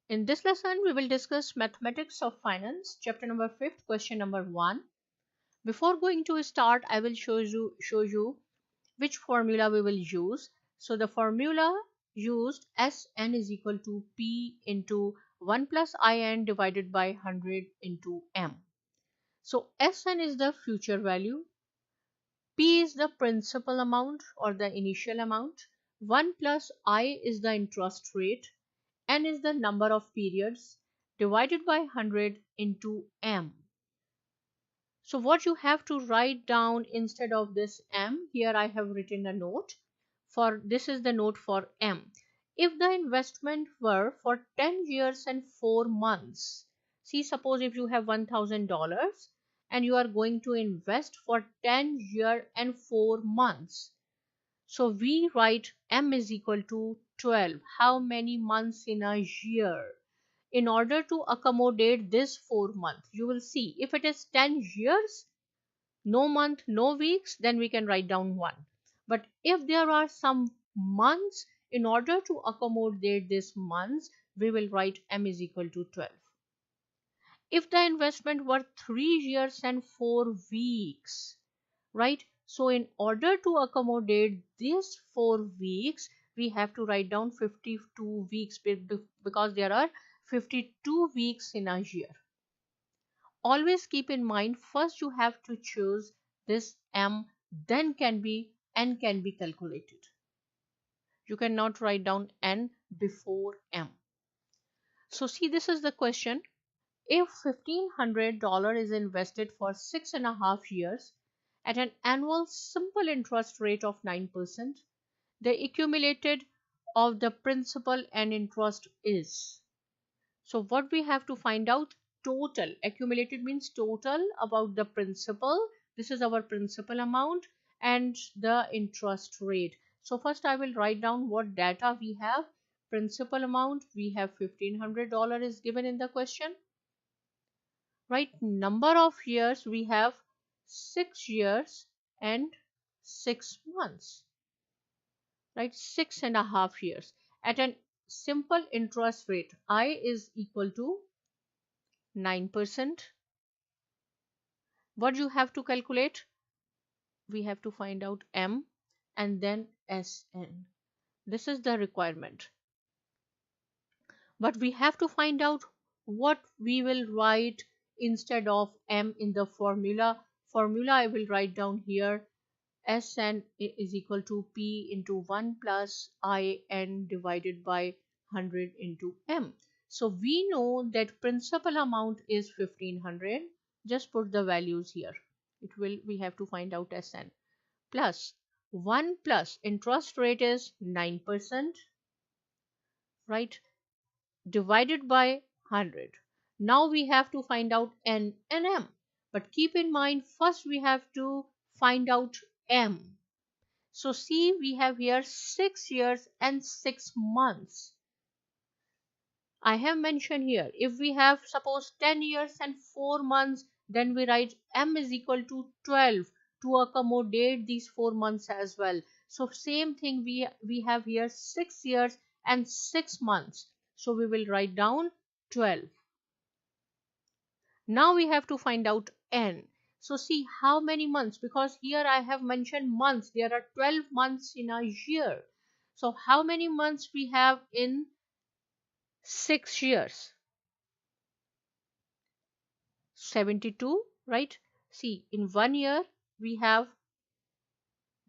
In this lesson, we will discuss Mathematics of Finance, chapter number 5, question number 1. Before going to start, I will show you which formula we will use. So the formula used, Sn is equal to P into 1 plus In divided by 100 into M. So Sn is the future value, P is the principal amount or the initial amount, 1 plus I is the interest rate, N is the number of periods divided by 100 into M. So what you have to write down instead of this M, here I have written a note. For this is the note for M. If the investment were for 10 years and 4 months, see, suppose if you have $1,000 and you are going to invest for 10 years and 4 months. So we write M is equal to 12. How many months in a year? In order to accommodate this 4 months, you will see if it is 10 years, no month, no weeks, then we can write down 1. But if there are some months, in order to accommodate this months, we will write M is equal to 12. If the investment were 3 years and 4 weeks, right? So in order to accommodate these 4 weeks, we have to write down 52 weeks because there are 52 weeks in a year. Always keep in mind, first you have to choose this M, then N can be calculated. You cannot write down N before M. So see, this is the question. If $1,500 is invested for 6.5 years at an annual simple interest rate of 9%, the accumulated of the principal and interest is. So what we have to find out, total. Accumulated means total about the principal. This is our principal amount and the interest rate. So first I will write down what data we have. Principal amount, we have $1,500 is given in the question. Right, number of years, we have 6 years and 6 months, right, 6.5 years at an simple interest rate. I is equal to 9%. What you have to calculate? We have to find out M and then Sn. This is the requirement. But we have to find out what we will write instead of M in the formula. Formula I will write down here. Sn is equal to P into 1 plus In divided by 100 into M. So we know that principal amount is 1500. Just put the values here. We have to find out Sn. Plus 1 plus interest rate is 9%, right? Divided by 100. Now we have to find out N and M. But keep in mind, first we have to find out M. So see, we have here 6 years and 6 months. I have mentioned here, if we have suppose 10 years and 4 months, then we write M is equal to 12 to accommodate these 4 months as well. So same thing, we have here 6 years and 6 months. So we will write down 12. Now we have to find out N. So see how many months, because here I have mentioned months. There are 12 months in a year. So how many months we have in 6 years? 72, right? See, in 1 year we have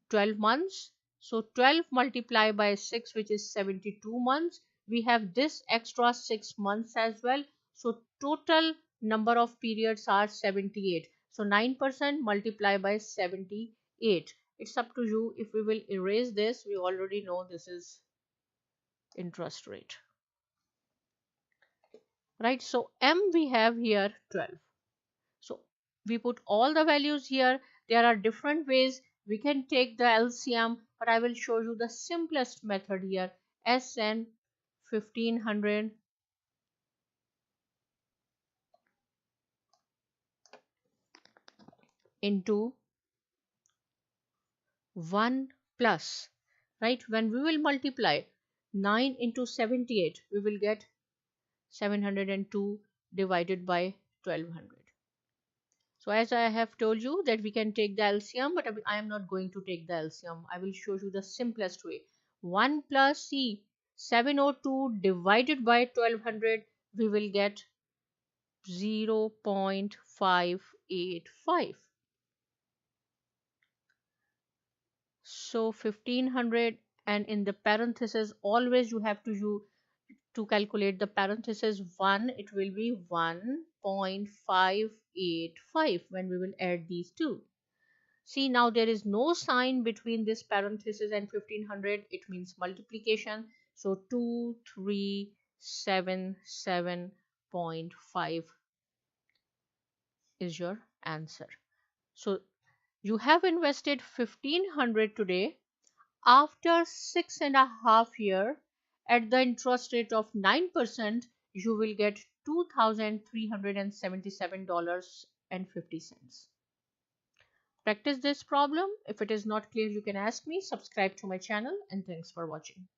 12 months. So 12 multiplied by 6, which is 72 months. We have this extra 6 months as well. So total number of periods are 78. So 9% multiplied by 78. It's up to you. If we will erase this, we already know this is interest rate. Right, so M we have here 12. So we put all the values here. There are different ways we can take the LCM, but I will show you the simplest method here. Sn 1500 into 1 plus, right? When we will multiply 9 into 78, we will get 702 divided by 1200. So as I have told you that we can take the LCM, but I am not going to take the LCM. I will show you the simplest way. 1 plus C, 702 divided by 1200, we will get 0.585. So 1500, and in the parenthesis always you have to calculate the parenthesis 1, it will be 1.585 when we will add these two. See, now there is no sign between this parenthesis and 1500, it means multiplication. So 2377.5 is your answer. So you have invested 1500 today. After 6.5 years, at the interest rate of 9%, you will get $2,377.50. Practice this problem. If it is not clear, you can ask me. Subscribe to my channel, and thanks for watching.